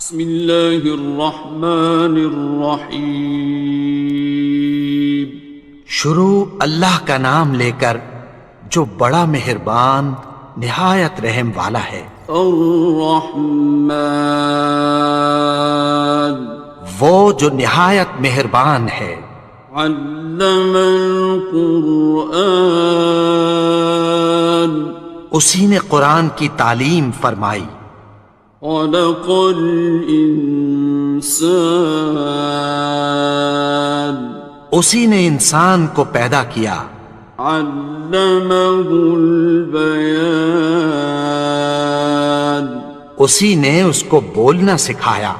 بسم اللہ الرحمن الرحیم۔ شروع اللہ کا نام لے کر جو بڑا مہربان نہایت رحم والا ہے۔ الرحمن، وہ جو نہایت مہربان ہے۔ علم القرآن، اسی نے قرآن کی تعلیم فرمائی۔ خلق الانسان، اسی نے انسان کو پیدا کیا۔ علمہ البیان، اسی نے اس کو بولنا سکھایا۔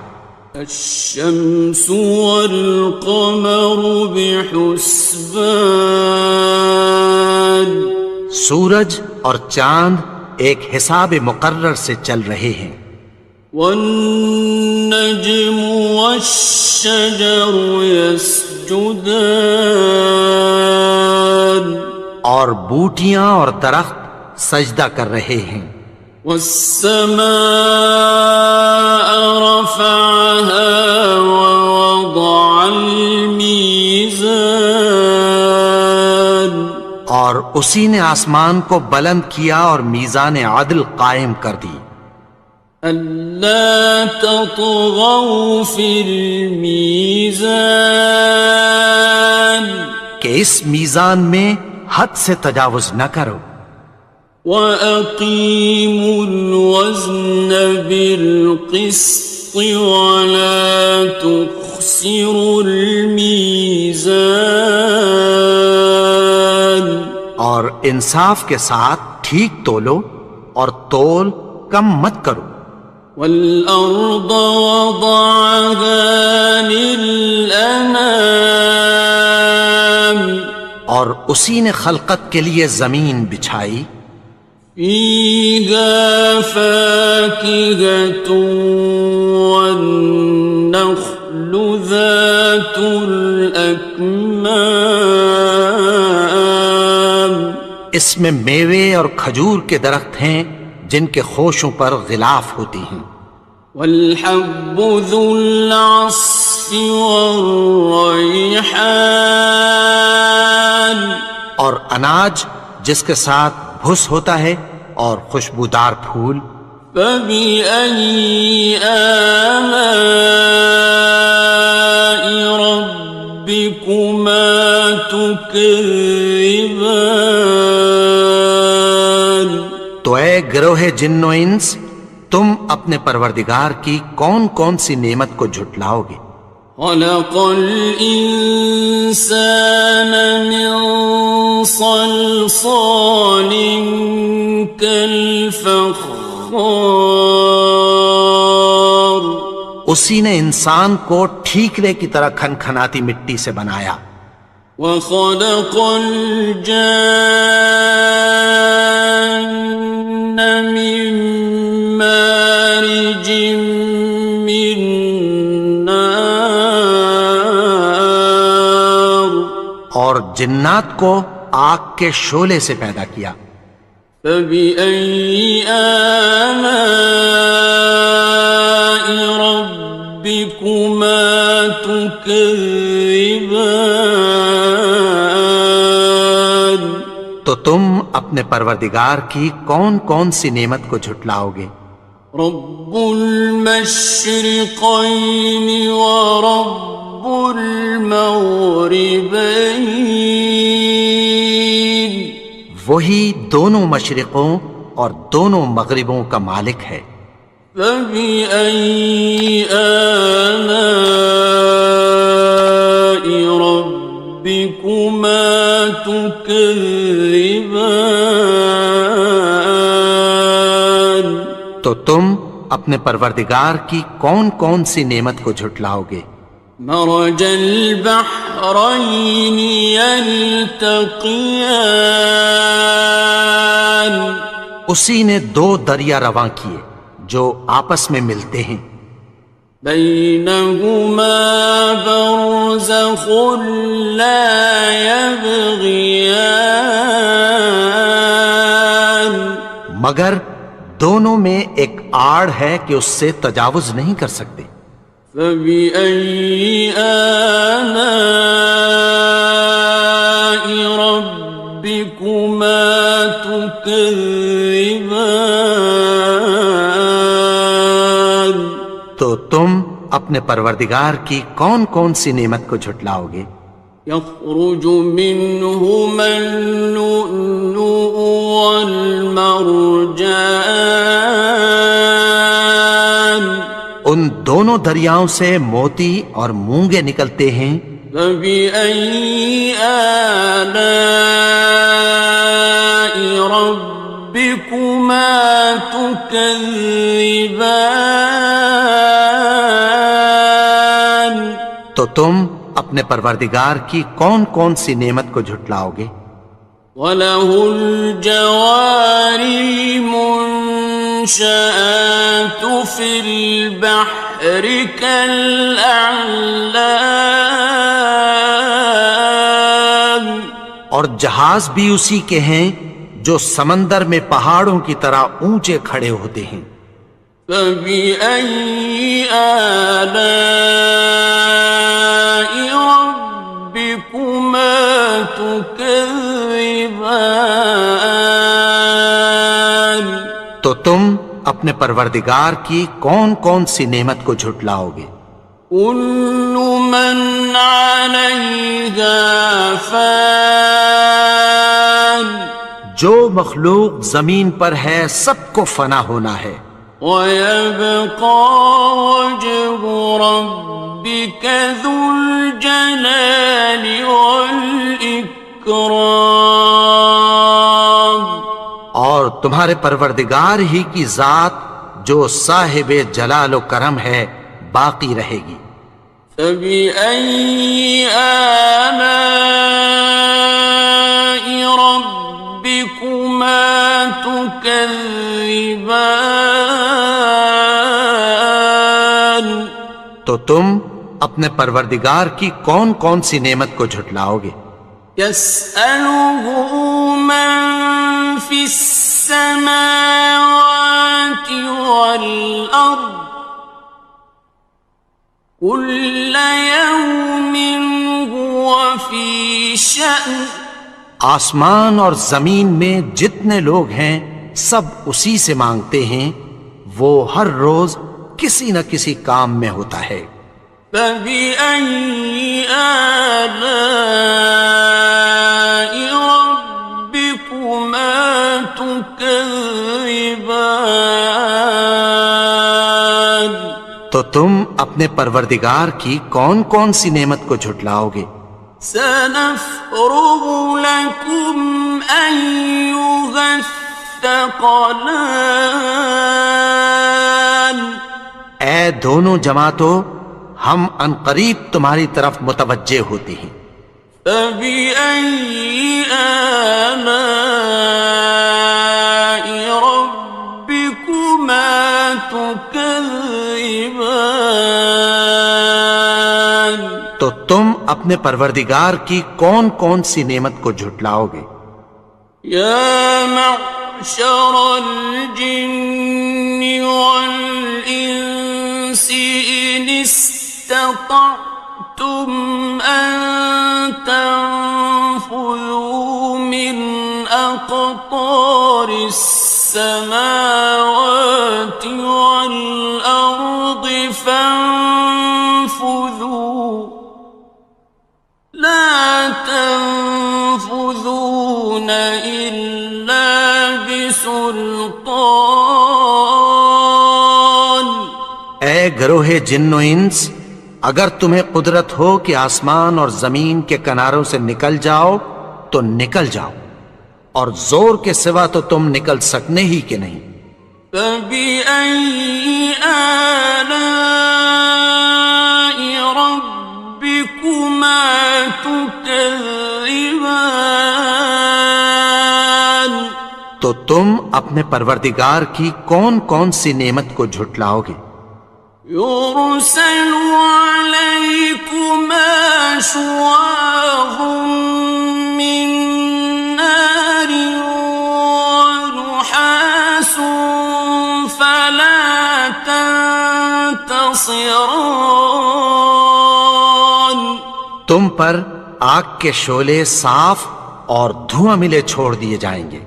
الشمس والقمر بحسبان، سورج اور چاند ایک حساب مقرر سے چل رہے ہیں۔ والنجم والشجر يسجدان، اور بوٹیاں اور درخت سجدہ کر رہے ہیں۔ والسماء رفعها ووضع الميزان، اور اسی نے آسمان کو بلند کیا اور میزان عدل قائم کر دی۔ ألا تطغوا في الميزان، کہ اس میزان میں حد سے تجاوز نہ کرو۔ وَأَقِيمُوا الْوَزْنَ بِالْقِسْطِ وَلَا تُخْسِرُوا الْمِيزَانَ، اور انصاف کے ساتھ ٹھیک تولو اور تول کم مت کرو۔ وَالْأَرْضَ وَضَعَهَا لِلْأَنَامِ، اور اسی نے خلقت کے لیے زمین بچھائی۔ فِيهَا فَاكِهَةٌ وَالنَّخْلُ ذَاتُ الْأَكْمَامِ، اس میں میوے اور کھجور کے درخت ہیں جن کے خوشوں پر غلاف ہوتی ہیں۔ وَالْحَبُّ ذُو الْعَصْفِ وَالرَّيْحَانِ، اور اناج جس کے ساتھ بھس ہوتا ہے اور خوشبودار پھول۔ فَبِأَيِّ آلَاءِ رَبِّكُمَا تُكَذِّبَانِ، تو اے گروہ جن و انس، تم اپنے پروردگار کی کون کون سی نعمت کو جھٹلاؤ گے؟ خَلَقَ الْإِنسَانَ مِنْ صَلْصَالٍ كَالْفَخَّارِ، اسی نے انسان کو ٹھیکرے کی طرح کھنکھناتی مٹی سے بنایا۔ وَخَلَقَ الْجَانَّ مِن مَّارِجٍ مِّن نَّارٍ، اور جنات کو آگ کے شعلے سے پیدا کیا۔ فَبِأَيِّ آلَاءِ رَبِّكُمَا تُكَذِّبَانِ، تو تم اپنے پروردگار کی کون کون سی نعمت کو جھٹلاؤ گے؟ رب المشرقین ورب المغربین، وہی دونوں مشرقوں اور دونوں مغربوں کا مالک ہے۔ فَبِأَيِّ آلَاءِ رَبِّكُمَا تُكَذِّبَانِ، تو تم اپنے پروردگار کی کون کون سی نعمت کو جھٹلاؤ گے؟ مرج البحرین یلتقیان، اسی نے دو دریا رواں کیے جو آپس میں ملتے ہیں۔ بینہما برزخ لا یبغیان، مگر دونوں میں ایک آڑ ہے کہ اس سے تجاوز نہیں کر سکتے۔ فبأي آلاء ربكما تكذبان؟ تو تم اپنے پروردگار کی کون کون سی نعمت کو جھٹلاؤ گے؟ يخرج منهما اللؤلؤ والمرجان، ان دونوں دریاؤں سے موتی اور مونگے نکلتے ہیں۔ فبأي آلاء ربكما تكذبان؟ تو تم اپنے پروردگار کی کون کون سی نعمت کو جھٹلاؤ گے؟ وَلَهُ الْجَوَارِ الْمُنشَآتُ فِي الْبَحْرِ كَالْأَعْلَامِ، اور جہاز بھی اسی کے ہیں جو سمندر میں پہاڑوں کی طرح اونچے کھڑے ہوتے ہیں۔ فَبِأَيِّ آلَاءِ رَبِّكُمَا تُكَذِّبَانِ؟ تو تم اپنے پروردگار کی کون کون سی نعمت کو جھٹلاؤ گے؟ كُلُّ مَنْ عَلَيْهَا فَانٍ، جو مخلوق زمین پر ہے سب کو فنا ہونا ہے۔ وَيَبْقَى وَجْهُ رَبِّكَ ذُو الْجَلَالِ وَالْإِكْرَامِ، اور تمہارے پروردگار ہی کی ذات جو صاحب جلال و کرم ہے باقی رہے گی۔ فَبِأَيِّ آلَاءِ رَبِّكُمَا تُكَذِّبَانِ؟ تو تم اپنے پروردگار کی کون کون سی نعمت کو جھٹلاؤ گے؟ يَسْأَلُهُ مَن فِي السَّمَاوَاتِ وَالْأَرْضِ كُلَّ يَوْمٍ هُوَ فِي شَأْنٍ، آسمان اور زمین میں جتنے لوگ ہیں سب اسی سے مانگتے ہیں، وہ ہر روز کسی نہ کسی کام میں ہوتا ہے۔ فَبِأَيِّ آلَاءِ رَبِّكُمَا تُكَذِّبَانِ؟ تو تم اپنے پروردگار کی کون کون سی نعمت کو جھٹلاؤ گے؟ سَنَفْرُغُ لَكُمْ أَيُّهَ الثَّقَلَانِ، اے دونوں جماعتوں، ہم عنقریب تمہاری طرف متوجہ ہوتے ہیں۔ فَبِأَيِّ آلَاءِ رَبِّكُمَا تُكَذِّبَانِ؟ تو تم اپنے پروردگار کی کون کون سی نعمت کو جھٹلاؤ گے؟ يَا مَعْشَرَ الْجِنِّ وَالْإِنسِ إِنِ اسْتَطَعْتُمْ أَن تَنفُذُوا مِنْ أَقْطَارِ السَّمَاوَاتِ وَالْأَرْضِ فَانفُذُوا، لَا تَنفُذُونَ إِلَّا بِسُلْطَانٍ۔ اے گروہ جن و انس، اگر تمہیں قدرت ہو کہ آسمان اور زمین کے کناروں سے نکل جاؤ تو نکل جاؤ، اور زور کے سوا تو تم نکل سکنے ہی کہ نہیں۔ فَبِأَيِّ آلَاءِ رَبِّكُمَا تُكَذِّبَانِ؟ تو تم اپنے پروردگار کی کون کون سی نعمت کو جھٹلاؤ گے؟ يُرْسَلُ عَلَيْكُمَا شُوَاظٌ مِّن نَّارٍ وَنُحَاسٌ فَلَا ناصران. تم پر آگ کے شعلے صاف اور دھواں ملے چھوڑ دیے جائیں گے،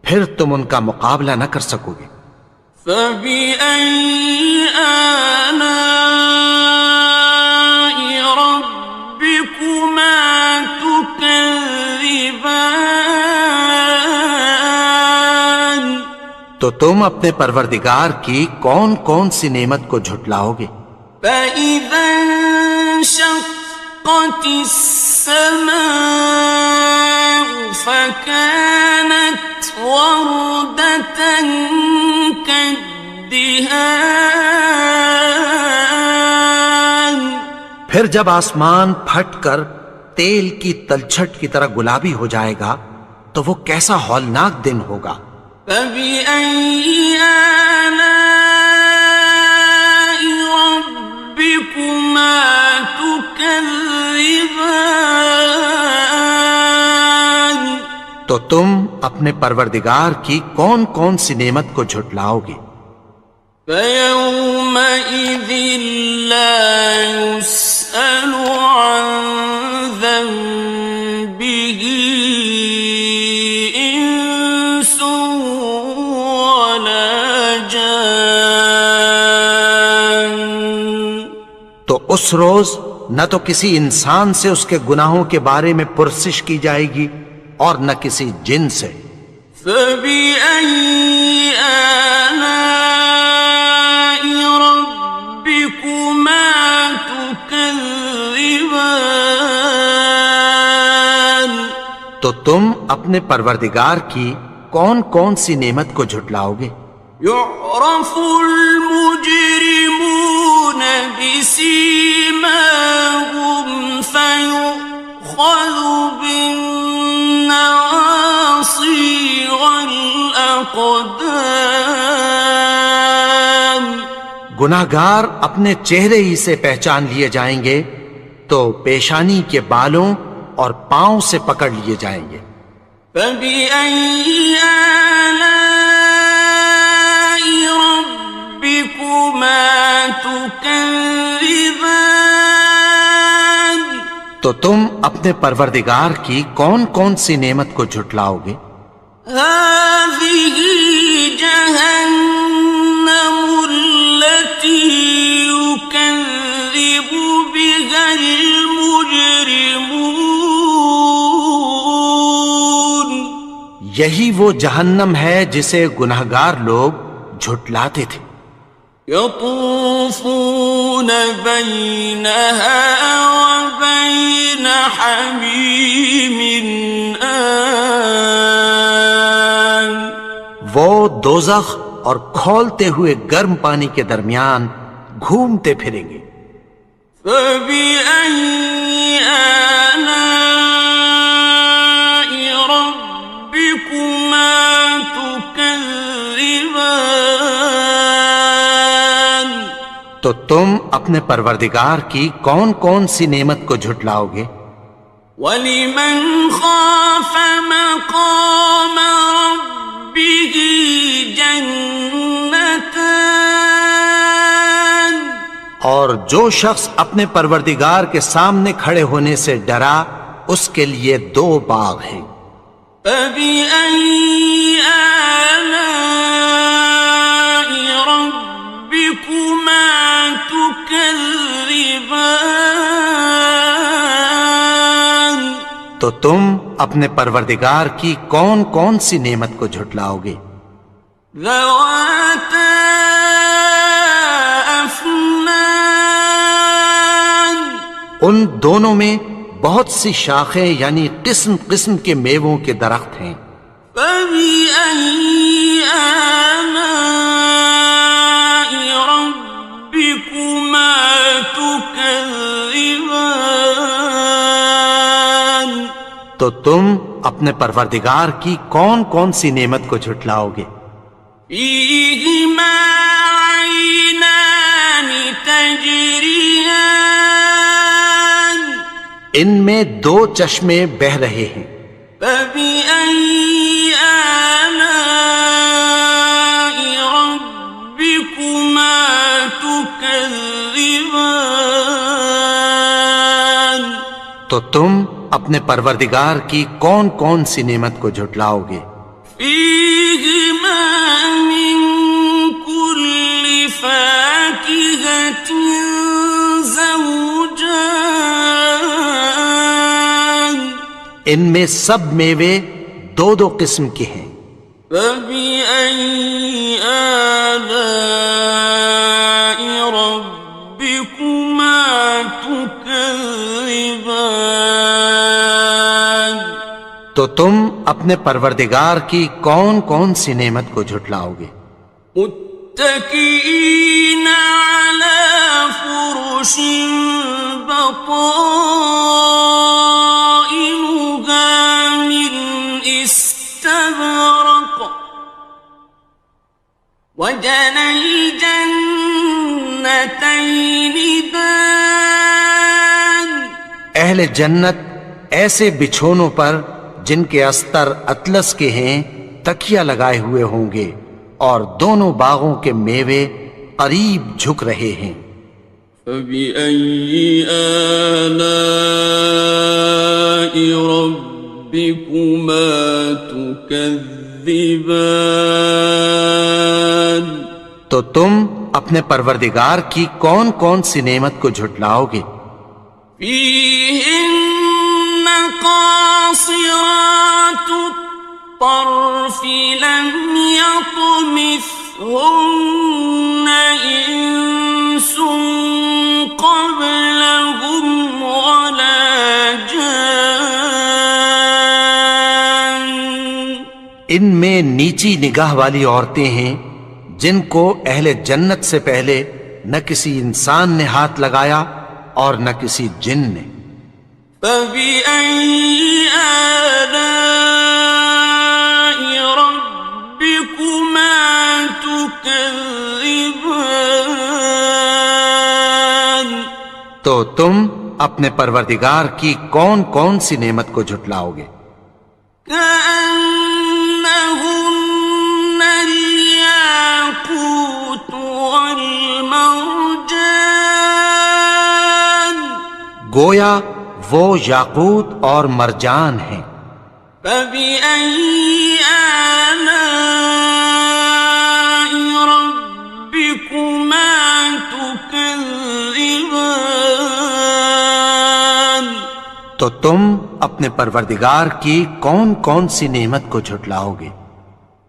پھر تم ان کا مقابلہ نہ کر سکو گے۔ فَبِأَيِّ آلَاءِ رَبِّكُمَا تُكَذِّبَانِ. تو تم اپنے پروردگار کی کون کون سی نعمت کو جھٹلاؤ گے؟ فَإِذَا انشَقَّتِ السَّمَاءُ فَكَانَتْ وَرْدَةً كَالدِّهَانِ. پھر جب آسمان پھٹ کر تیل کی تلچھٹ کی طرح گلابی ہو جائے گا تو وہ کیسا ہولناک دن ہوگا۔ فَبِأَيِّ آلَاءِ رَبِّكُمَا تُكَذِّبَانِ. تو تم اپنے پروردگار کی کون کون سی نعمت کو جھٹلاؤ گے؟ فَيَوْمَئِذٍ لَا يُسْأَلُ عَنْ ذَنبِهِ إِنسٌ وَلَا جَانٌ. تو اس روز نہ تو کسی انسان سے اس کے گناہوں کے بارے میں پرسش کی جائے گی اور نہ کسی جن سے۔ فَبِأَيِّ آلَاءِ رَبِّكُمَا تُكَذِّبَانِ. تو تم اپنے پروردگار کی کون کون سی نعمت کو جھٹلاؤ گے؟ يُعْرَفُ الْمُجْرِمُونَ بِسِيمَاهُمْ فَيُؤْخَذُ بِالنَّوَاصِي وَالْأَقْدَامِ. گناہگار اپنے چہرے ہی سے پہچان لیے جائیں گے تو پیشانی کے بالوں اور پاؤں سے پکڑ لیے جائیں گے۔ فَبِأَيِّ آلَاءِ رَبِّكُمَا تُكَذِّبَانِ. تو تم اپنے پروردگار کی کون کون سی نعمت کو جھٹلاؤ گے؟ هَٰذِهِ جَهَنَّمُ الَّتِي يُكَذِّبُ بِهَا الْمُجْرِمُونَ. یہی وہ جہنم ہے جسے گناہگار لوگ جھٹلاتے تھے۔ يَطُوفُونَ بَيْنَهَا وَبَيْنَ حَمِيمٍ آنٍ. وہ دوزخ اور کھولتے ہوئے گرم پانی کے درمیان گھومتے پھریں گے۔ فَبِأَيِّ آلَاءِ رَبِّكُمَا تُكَذِّبَانِ. تو تم اپنے پروردگار کی کون کون سی نعمت کو جھٹلاؤ گے؟ وَلِمَنْ خَافَ مَقَامَ رَبِّهِ جَنَّتَانِ. اور جو شخص اپنے پروردگار کے سامنے کھڑے ہونے سے ڈرا اس کے لیے دو باغ ہیں۔ فَبِأَيِّ آلَاءِ رَبِّكُمَا تُكَذِّبَانِ. تو تم اپنے پروردگار کی کون کون سی نعمت کو جھٹلاؤ گے؟ ذَوَاتَا أَفْنَانٍ. ان دونوں میں بہت سی شاخیں یعنی قسم قسم کے میووں کے درخت ہیں۔ فَبِأَيِّ آلَاءِ رَبِّكُمَا تُكَذِّبَانِ. تو تم اپنے پروردگار کی کون کون سی نعمت کو جھٹلاؤ گے؟ فِيهِمَا عَيْنَانِ تَجْرِيَانِ. ان میں دو چشمے بہہ رہے ہیں۔ فَبِأَيِّ آلَاءِ رَبِّكُمَا تُكَذِّبَانِ. تو تم اپنے پروردگار کی کون کون سی نعمت کو جھٹلاؤ گے؟ فیہما من کل فاکہۃ زوجان، ان میں سب میوے دو دو قسم کے ہیں۔ فبأي آلاء ربكما تكذبان، تو تم اپنے پروردگار کی کون کون سی نعمت کو جھٹلاؤ گے؟ متكئين على فرش بطائنها من استبرق، وجنى الجنتين دان، اہل جنت ایسے بچھونوں پر جن کے استر اطلس کے ہیں تکیہ لگائے ہوئے ہوں گے، اور دونوں باغوں کے میوے قریب جھک رہے ہیں۔ فبأي آلاء ربكما تكذبان، تو تم اپنے پروردگار کی کون کون سی نعمت کو جھٹلاؤ گے؟ فيهن قاصرات الطرف لم يطمثهن إنس قبلهم ولا جان، ان میں نیچی نگاہ والی عورتیں ہیں جن کو اہل جنت سے پہلے نہ کسی انسان نے ہاتھ لگایا اور نہ کسی جن نے۔ فبأي آلاء ربكما تكذبان، تو تم اپنے پروردگار کی کون کون سی نعمت کو جھٹلاؤ گے؟ كأنهن الياقوت والمرجان، گویا وہ یاقوت اور مرجان ہیں۔ فبأي آلاء ربكما تكذبان، تو تم اپنے پروردگار کی کون کون سی نعمت کو جھٹلاؤ گے؟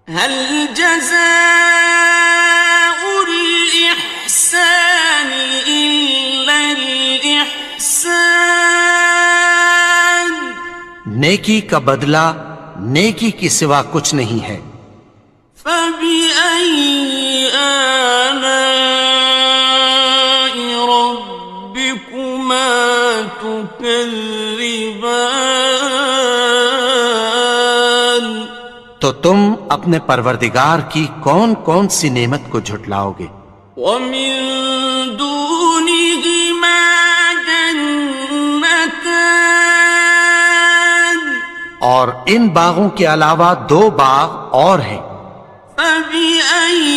هل جزاء الإحسان إلا الإحسان، نیکی کا بدلہ نیکی کی سوا کچھ نہیں ہے۔ فبأي آلاء ربكما تكذبان، تو تم اپنے پروردگار کی کون کون سی نعمت کو جھٹلاؤ گے؟ ومن دونهما جنتان، اور ان باغوں کے علاوہ دو باغ اور ہیں۔ فبأي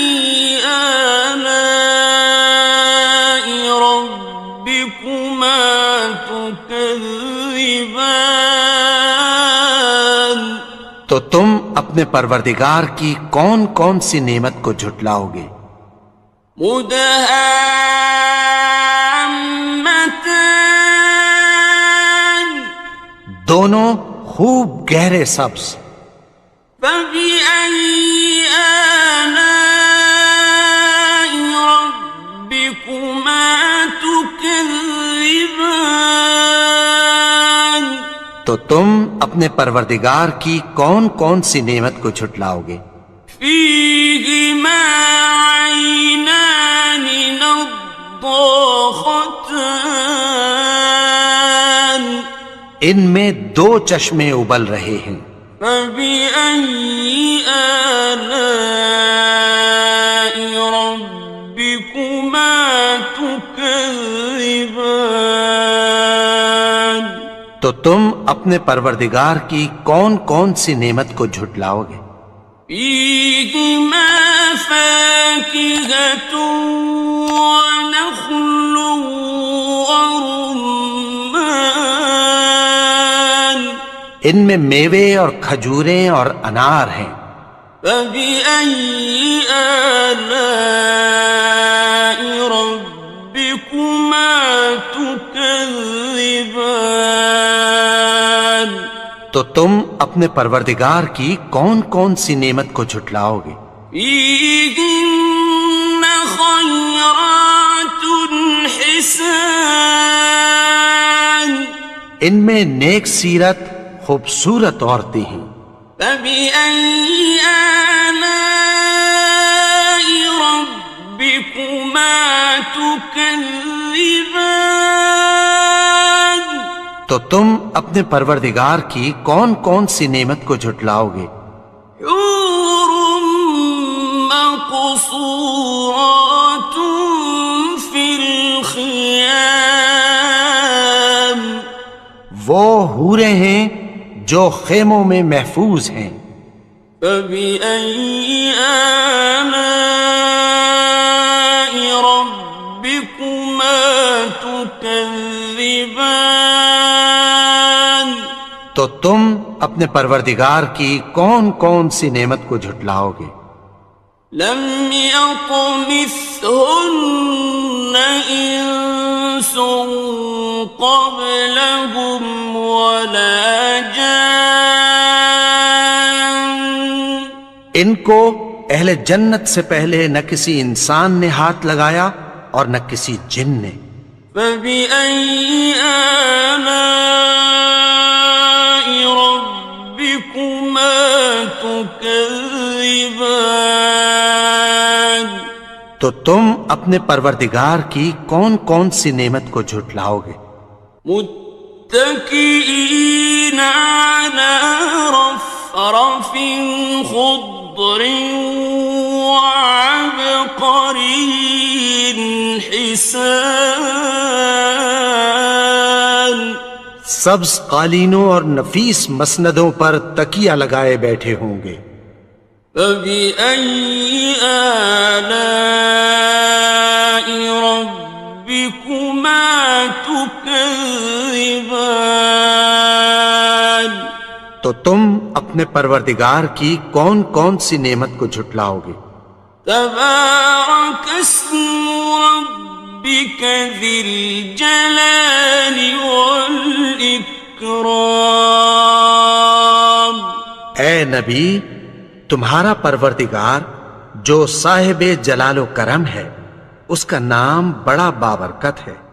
آلاء ربكما تكذبان، تو تم اپنے پروردگار کی کون کون سی نعمت کو جھٹلاؤ گے؟ مدهامتان، دونوں خوب گہرے سبز۔ فبأي آلاء ربكما تكذبان، تو تم اپنے پروردگار کی کون کون سی نعمت کو جھٹلاؤ گے؟ فيهما عينان نضاختان، ان میں دو چشمے ابل رہے ہیں۔ فبأي آلاء ربكما تكذبان، تو تم اپنے پروردگار کی کون کون سی نعمت کو جھٹلاؤ گے؟ فيهما فاكهة ونخل ورمان، ان میں میوے اور کھجوریں اور انار ہیں۔ فبأي آلاء ربكما تكذبان؟ تو تم اپنے پروردگار کی کون کون سی نعمت کو جھٹلاؤ گے؟ فيهن خيرات حسان، ان میں نیک سیرت خوبصورت عورتیں ہیں۔ فبأي آلاء ربكما تكذبان؟ تو تم اپنے پروردگار کی کون کون سی نعمت کو جھٹلاؤ گے؟ حور مقصورات في الخيام، وہ حوریں ہیں جو خیموں میں محفوظ ہیں۔ فبأي آلاء ربكما تكذبان؟ تو تم اپنے پروردگار کی کون کون سی نعمت کو جھٹلاؤ گے؟ لم يطمثهن إنس قبلهم ولا جان، ان کو اہل جنت سے پہلے نہ کسی انسان نے ہاتھ لگایا اور نہ کسی جن نے۔ فبأي آلاء ربكما تكذبان؟ تو تم اپنے پروردگار کی کون کون سی نعمت کو جھٹلاؤ گے؟ متكئين على رفرف خضر وعبقري حسان، سبز قالینوں اور نفیس مسندوں پر تکیہ لگائے بیٹھے ہوں گے۔ فبأي آلاء ربكما تكذبان؟ تو تم اپنے پروردگار کی کون کون سی نعمت کو جھٹلاؤ گے؟ تبارك اسم ربك ذي الجلال والإكرام۔ اے نبی، تمہارا پروردگار جو صاحب جلال و کرم ہے، اس کا نام بڑا بابرکت ہے۔